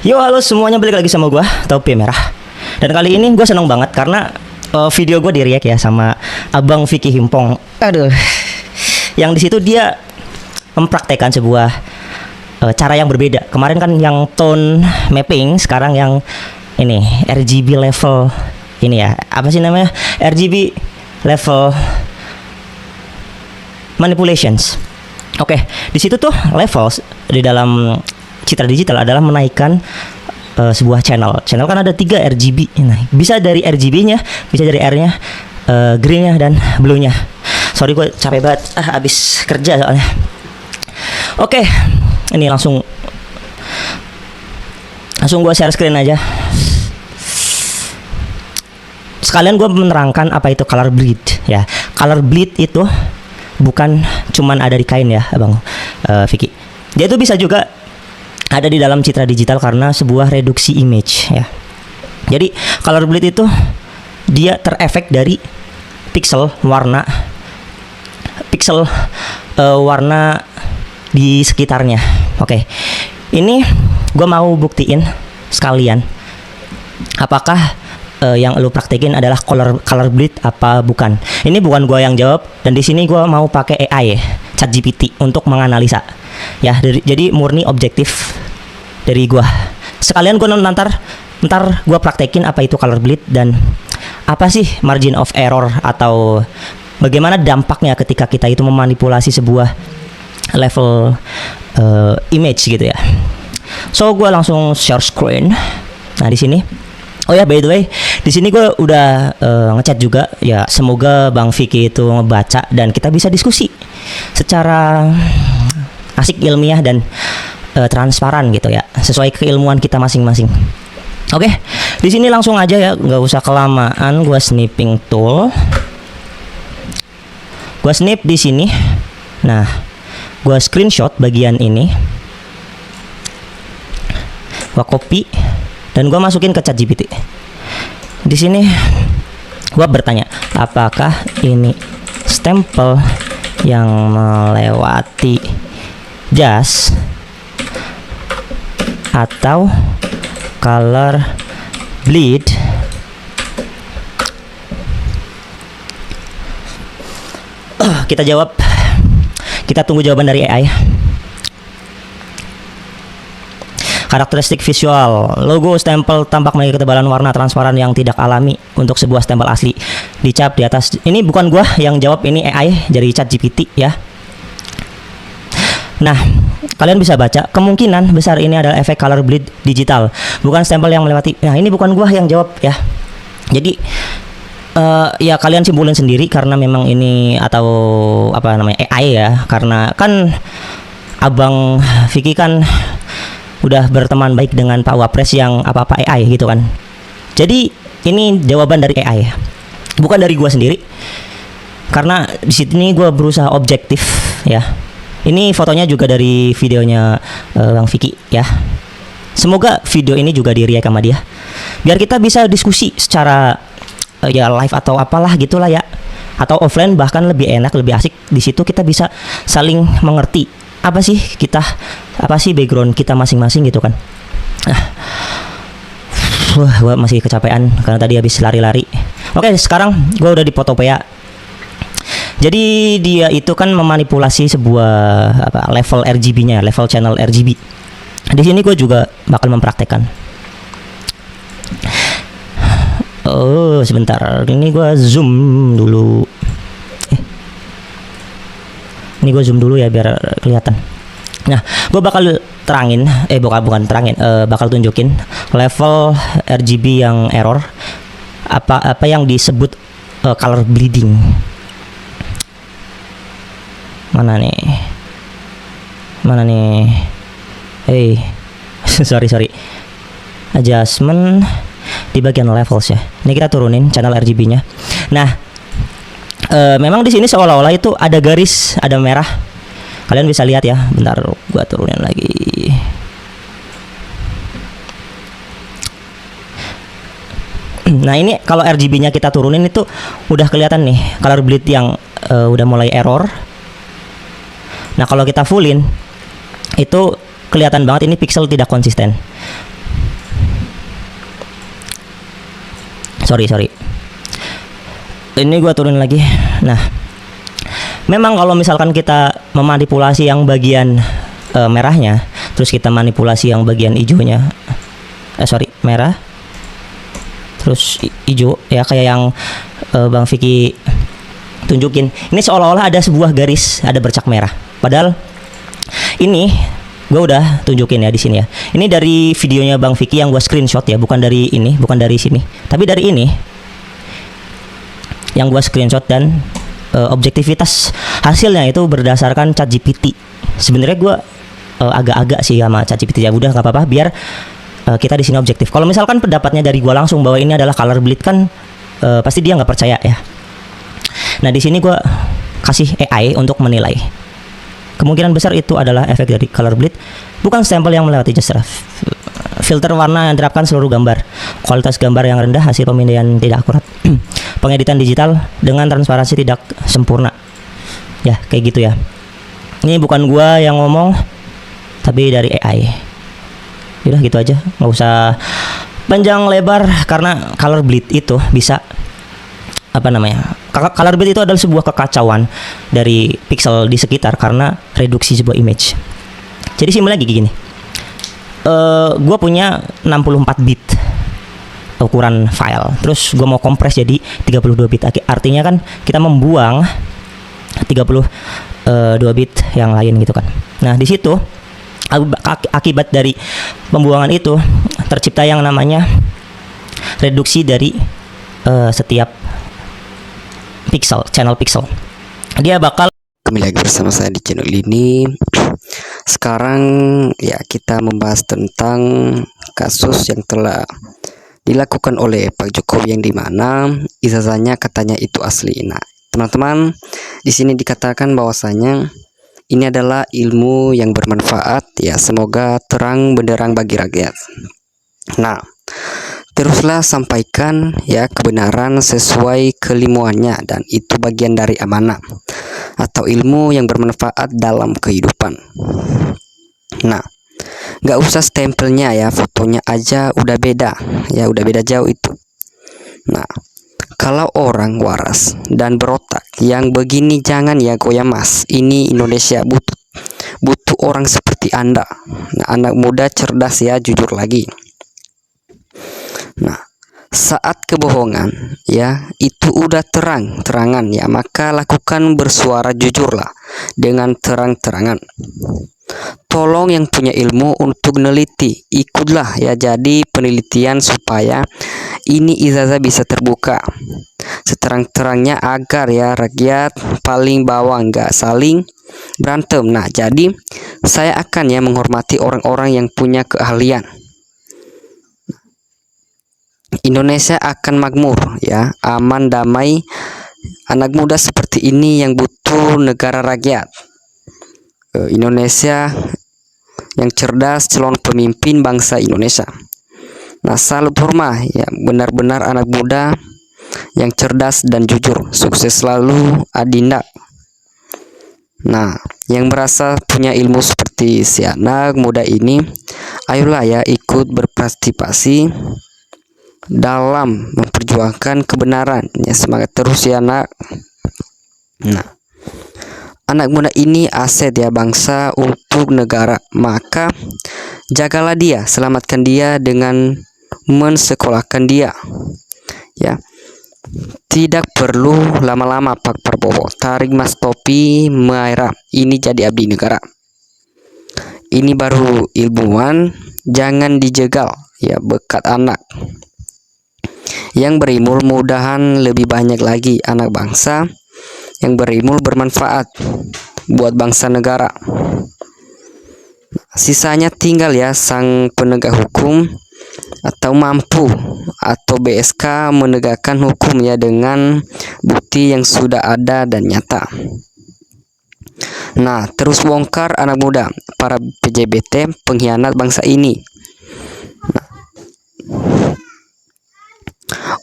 Yo, halo semuanya, balik lagi sama gua Topi Merah. Dan kali ini gue seneng banget karena video gue di-react ya sama Abang Vicky Himpong. Aduh, yang di situ dia mempraktekkan sebuah cara yang berbeda. Kemarin kan yang tone mapping, sekarang yang ini RGB level ini ya. Apa sih namanya? RGB level manipulations. Oke, di situ tuh levels di dalam citra digital adalah menaikkan sebuah channel. Channel kan ada 3 RGB. Nah, bisa dari RGB-nya, bisa dari R-nya, green-nya dan blue-nya. Sorry gue capek banget, abis kerja soalnya. Oke, ini langsung gue share screen aja. Sekalian gue menerangkan apa itu color bleed ya. Color bleed itu bukan cuman ada di kain ya, Abang Vicky. Dia tuh bisa juga ada di dalam citra digital karena sebuah reduksi image ya. Jadi color bleed itu dia terefek dari pixel warna di sekitarnya. Oke, ini gue mau buktiin sekalian apakah yang lu praktekin adalah color bleed apa bukan. Ini bukan gue yang jawab, dan di sini gue mau pakai AI ChatGPT untuk menganalisa ya. Jadi murni objektif dari gue. Sekalian gue ntar gue praktekin apa itu color bleed dan apa sih margin of error atau bagaimana dampaknya ketika kita itu memanipulasi sebuah level image gitu ya. So gue langsung share screen. Nah, di sini, oh ya, by the way, di sini gue udah ngechat juga ya. Semoga Bang Vicky itu ngebaca dan kita bisa diskusi secara asik, ilmiah dan transparan gitu ya, sesuai keilmuan kita masing-masing. Oke, di sini langsung aja ya, nggak usah kelamaan. Gue snipping tool, gue snip di sini. Nah, gue screenshot bagian ini, gue copy dan gue masukin ke ChatGPT. Di sini gue bertanya, apakah ini stempel yang melewati jas atau color bleed? Kita jawab. Kita tunggu jawaban dari AI. Karakteristik visual, logo stempel tampak memiliki ketebalan warna transparan yang tidak alami untuk sebuah stempel asli. Dicap di atas. Ini bukan gua yang jawab, ini AI dari ChatGPT ya. Nah, kalian bisa baca, kemungkinan besar ini adalah efek color bleed digital, bukan stempel yang melewati. Nah, ini bukan gua yang jawab ya. Jadi ya kalian simpulin sendiri karena memang ini, atau apa namanya, AI ya. Karena kan Abang Vicky kan udah berteman baik dengan Pak Wapres yang apa-apa AI gitu kan. Jadi ini jawaban dari AI, bukan dari gua sendiri. Karena di sini gua berusaha objektif ya. Ini fotonya juga dari videonya Bang Vicky ya. Semoga video ini juga di-react sama dia, biar kita bisa diskusi secara ya live atau apalah gitulah ya, atau offline bahkan lebih enak, lebih asik. Di situ kita bisa saling mengerti apa sih background kita masing-masing gitu kan. Wah, gua masih kecapean karena tadi habis lari-lari. Oke, sekarang gua udah di Photopea. Jadi dia itu kan memanipulasi sebuah level RGB-nya, level channel RGB. Di sini gue juga bakal mempraktekkan. Oh, sebentar. Ini gue zoom dulu. Ini gue zoom dulu ya biar kelihatan. Nah, gue bakal terangin, bukan terangin, bakal tunjukin level RGB yang error. Apa yang disebut color bleeding. Mana nih? Hey, sorry. Adjustment di bagian levels ya. Ini kita turunin channel RGB-nya. Nah, memang di sini seolah-olah itu ada garis, ada merah. Kalian bisa lihat ya. Bentar, gua turunin lagi. Nah, ini kalau RGB-nya kita turunin itu udah kelihatan nih color bleed yang udah mulai error. Nah, kalau kita fullin itu kelihatan banget ini pixel tidak konsisten. Sorry. Ini gua turun lagi. Nah, memang kalau misalkan kita memanipulasi yang bagian merahnya, terus kita manipulasi yang bagian hijaunya, merah, terus hijau, ya kayak yang Bang Vicky tunjukin. Ini seolah-olah ada sebuah garis, ada bercak merah. Padahal ini gue udah tunjukin ya di sini ya. Ini dari videonya Bang Vicky yang gue screenshot ya, bukan dari ini, bukan dari sini, tapi dari ini yang gue screenshot. Dan objektivitas hasilnya itu berdasarkan ChatGPT. Sebenarnya gue agak-agak sih sama ChatGPT, ya udah nggak apa-apa biar kita di sini objektif. Kalau misalkan pendapatnya dari gue langsung bahwa ini adalah color bleed kan pasti dia nggak percaya ya. Nah di sini gue kasih AI untuk menilai. Kemungkinan besar itu adalah efek dari color bleed, bukan stempel yang melewati jazz. Filter warna yang diterapkan seluruh gambar. Kualitas gambar yang rendah, hasil pemindaian tidak akurat. Pengeditan digital dengan transparansi tidak sempurna. Ya kayak gitu ya. Ini bukan gua yang ngomong, tapi dari AI. Udah gitu aja, nggak usah panjang lebar, karena color bleed itu bisa color bleed itu adalah sebuah kekacauan dari pixel di sekitar karena reduksi sebuah image. Jadi simpel lagi gini, gue punya 64 bit ukuran file, terus gue mau kompres jadi 32 bit. Artinya kan kita membuang 32 bit yang lain gitu kan. Nah di situ akibat dari pembuangan itu tercipta yang namanya reduksi dari setiap channel pixel. Dia bakal kembali lagi bersama saya di channel ini. Sekarang ya kita membahas tentang kasus yang telah dilakukan oleh Pak Jokowi, yang dimana ijazahnya katanya itu asli. Nah teman-teman, di sini dikatakan bahwasanya ini adalah ilmu yang bermanfaat ya, semoga terang benderang bagi rakyat. Nah teruslah sampaikan ya kebenaran sesuai keilmuannya, dan itu bagian dari amanah atau ilmu yang bermanfaat dalam kehidupan. Nah nggak usah stempelnya ya, fotonya aja udah beda ya, udah beda jauh itu. Nah kalau orang waras dan berotak yang begini jangan ya goyah mas. Ini Indonesia butuh orang seperti Anda. Nah, anak muda cerdas ya, jujur lagi. Nah saat kebohongan ya itu udah terang-terangan ya, maka lakukan bersuara jujurlah dengan terang-terangan. Tolong yang punya ilmu untuk neliti, ikutlah ya jadi penelitian supaya ini ijazah bisa terbuka seterang-terangnya, agar ya rakyat paling bawah nggak saling berantem. Nah jadi saya akan ya menghormati orang-orang yang punya keahlian. Indonesia akan makmur ya, aman, damai. Anak muda seperti ini yang butuh negara rakyat. Indonesia yang cerdas, calon pemimpin bangsa Indonesia. Nah salut hormat ya, benar-benar anak muda yang cerdas dan jujur. Sukses selalu Adinda. Nah yang merasa punya ilmu seperti si anak muda ini, ayolah ya ikut berpartisipasi dalam memperjuangkan kebenaran ya, semangat terus ya nak. Nah anak muda ini aset ya bangsa untuk negara, maka jagalah dia, selamatkan dia dengan mensekolahkan dia ya. Tidak perlu lama-lama Pak Prabowo, tarik mas topi merah ini jadi abdi negara. Ini baru ilmuwan, jangan dijegal ya bekat anak yang berilmu. Mudahan lebih banyak lagi anak bangsa yang berilmu bermanfaat buat bangsa negara. Sisanya tinggal ya sang penegak hukum atau mampu atau BSK menegakkan hukum ya dengan bukti yang sudah ada dan nyata. Nah terus bongkar anak muda, para PJBT pengkhianat bangsa ini.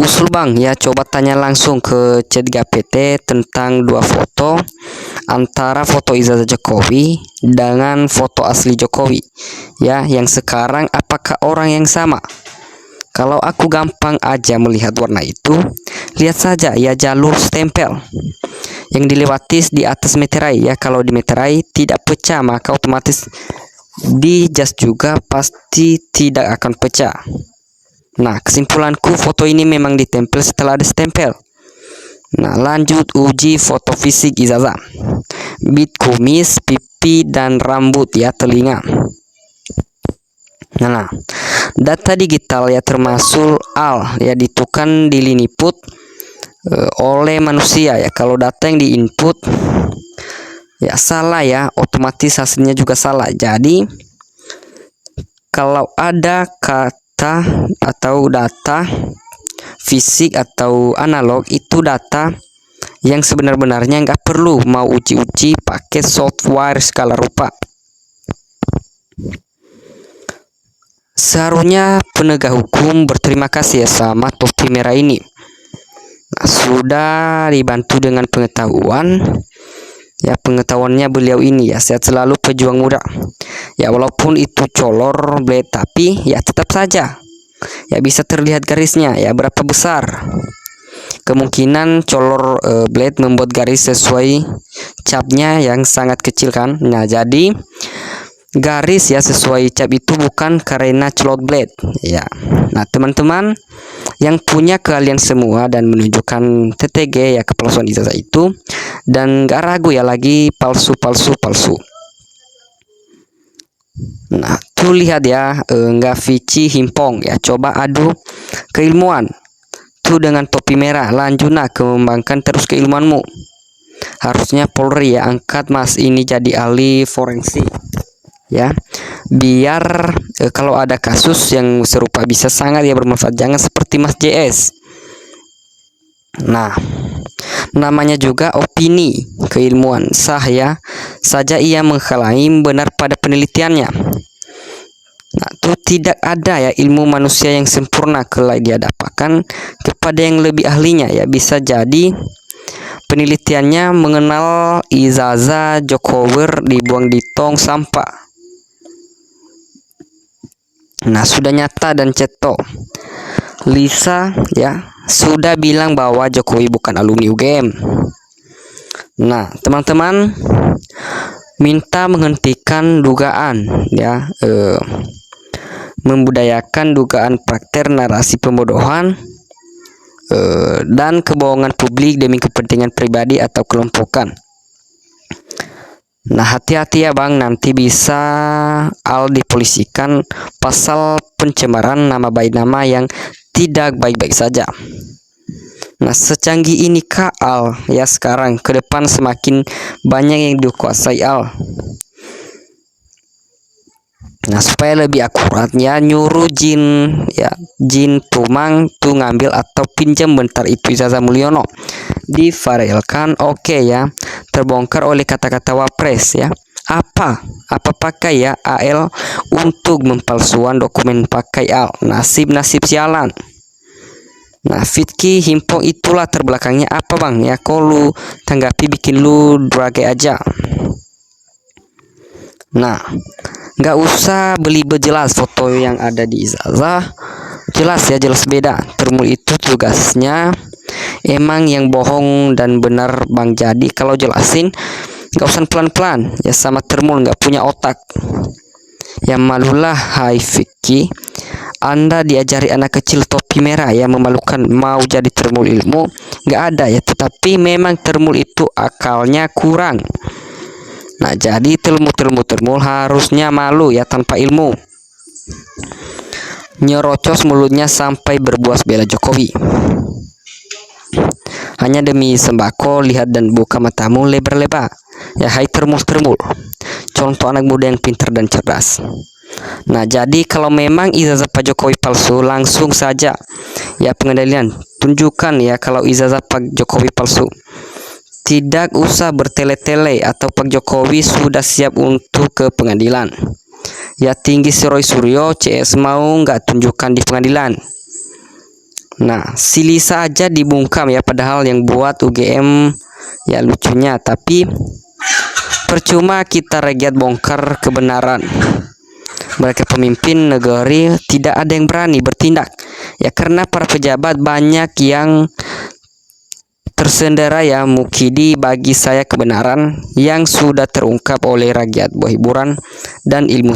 Usul bang ya, coba tanya langsung ke ChatGPT tentang dua foto, antara foto ijazah Jokowi dengan foto asli Jokowi ya yang sekarang, apakah orang yang sama. Kalau aku gampang aja melihat warna itu, lihat saja ya jalur stempel yang dilewati di atas meterai ya. Kalau di meterai tidak pecah, maka otomatis di jas juga pasti tidak akan pecah. Nah, kesimpulanku foto ini memang ditempel setelah ada stempel. Nah, lanjut uji foto fisik ijazah. Bit kumis, pipi, dan rambut ya, telinga. Nah, data digital ya termasuk AL ya ditukar di Liniput oleh manusia ya. Kalau data yang diinput ya salah ya, otomatis hasilnya juga salah. Jadi kalau ada kata atau data fisik atau analog, itu data yang sebenar-benarnya nggak perlu mau uji-uji pakai software skala rupa. Seharusnya penegak hukum berterima kasih ya sama topi merah ini. Nah, sudah dibantu dengan pengetahuan. Ya, pengetahuannya beliau ini ya, sehat selalu pejuang muda. Ya, walaupun itu color blade, tapi ya tetap saja ya bisa terlihat garisnya ya berapa besar. Kemungkinan color blade membuat garis sesuai capnya yang sangat kecil kan. Nah, jadi garis ya sesuai cap itu bukan karena celot blade ya. Nah, teman-teman yang punya keahlian semua dan menunjukkan TTG ya kepalsuan ijazah itu, dan gak ragu ya lagi palsu. Nah, tuh lihat ya, nggak Vici Himpong ya, coba adu keilmuan tuh dengan topi merah. Lanjut nak kembangkan terus keilmuanmu. Harusnya Polri ya angkat Mas ini jadi ahli forensik ya, biar kalau ada kasus yang serupa bisa sangat ya bermanfaat. Jangan seperti Mas JS. Nah, namanya juga opini keilmuan, sah ya saja ia mengklaim benar pada penelitiannya. Nah, itu tidak ada ya ilmu manusia yang sempurna, kelak dia dapatkan kepada yang lebih ahlinya ya. Bisa jadi penelitiannya mengenal ijazah Jokowi dibuang di tong sampah. Nah, sudah nyata dan cetok. Lisa ya sudah bilang bahwa Jokowi bukan alumni UGM. Nah, teman-teman minta menghentikan dugaan ya, membudayakan dugaan praktek narasi pembodohan dan kebohongan publik demi kepentingan pribadi atau kelompokan. Nah, hati-hati ya Bang, nanti bisa dipolisikan pasal pencemaran nama baik nama yang tidak baik-baik saja. Nah, secanggih ini Al ya sekarang, ke depan semakin banyak yang dikuasai Al. Nah, supaya lebih akuratnya nyuruh Jin Tumang tuh ngambil atau pinjam bentar itu ijazah Mulyono, diviralkan. Oke ya, terbongkar oleh kata-kata wapres ya. Apa pakai ya AL untuk mempalsuan dokumen pakai Al. Nasib sialan. Nah, Vici Himpong itulah terbelakangnya. Apa Bang ya, kok lu tanggapi bikin lu drage aja. Nah, nggak usah beli jelas foto yang ada di ijazah, jelas beda. Termul itu tugasnya emang yang bohong dan benar Bang. Jadi kalau jelasin nggak usah pelan-pelan ya, sama termul nggak punya otak ya. Malulah hai Vici, Anda diajari anak kecil topi merah ya, memalukan. Mau jadi termul ilmu nggak ada ya, tetapi memang termul itu akalnya kurang. Nah, jadi termul harusnya malu ya tanpa ilmu. Nyerocos mulutnya sampai berbuas bela Jokowi. Hanya demi sembako, lihat dan buka matamu lebar-lebar. Ya hai termul. Contoh anak muda yang pintar dan cerdas. Nah, jadi kalau memang ijazah Pak Jokowi palsu, langsung saja ya pengadilan. Tunjukkan ya kalau ijazah Pak Jokowi palsu. Tidak usah bertele-tele atau Pak Jokowi sudah siap untuk ke pengadilan. Ya, tinggi si Roy Suryo CS mau nggak tunjukkan di pengadilan. Nah, si Lisa aja dibungkam ya, padahal yang buat UGM ya lucunya. Tapi percuma kita regiat bongkar kebenaran. Mereka pemimpin negara tidak ada yang berani bertindak Ya karena para pejabat banyak yang tersendera ya. Mukidi bagi saya kebenaran yang sudah terungkap oleh rakyat, buah hiburan dan ilmu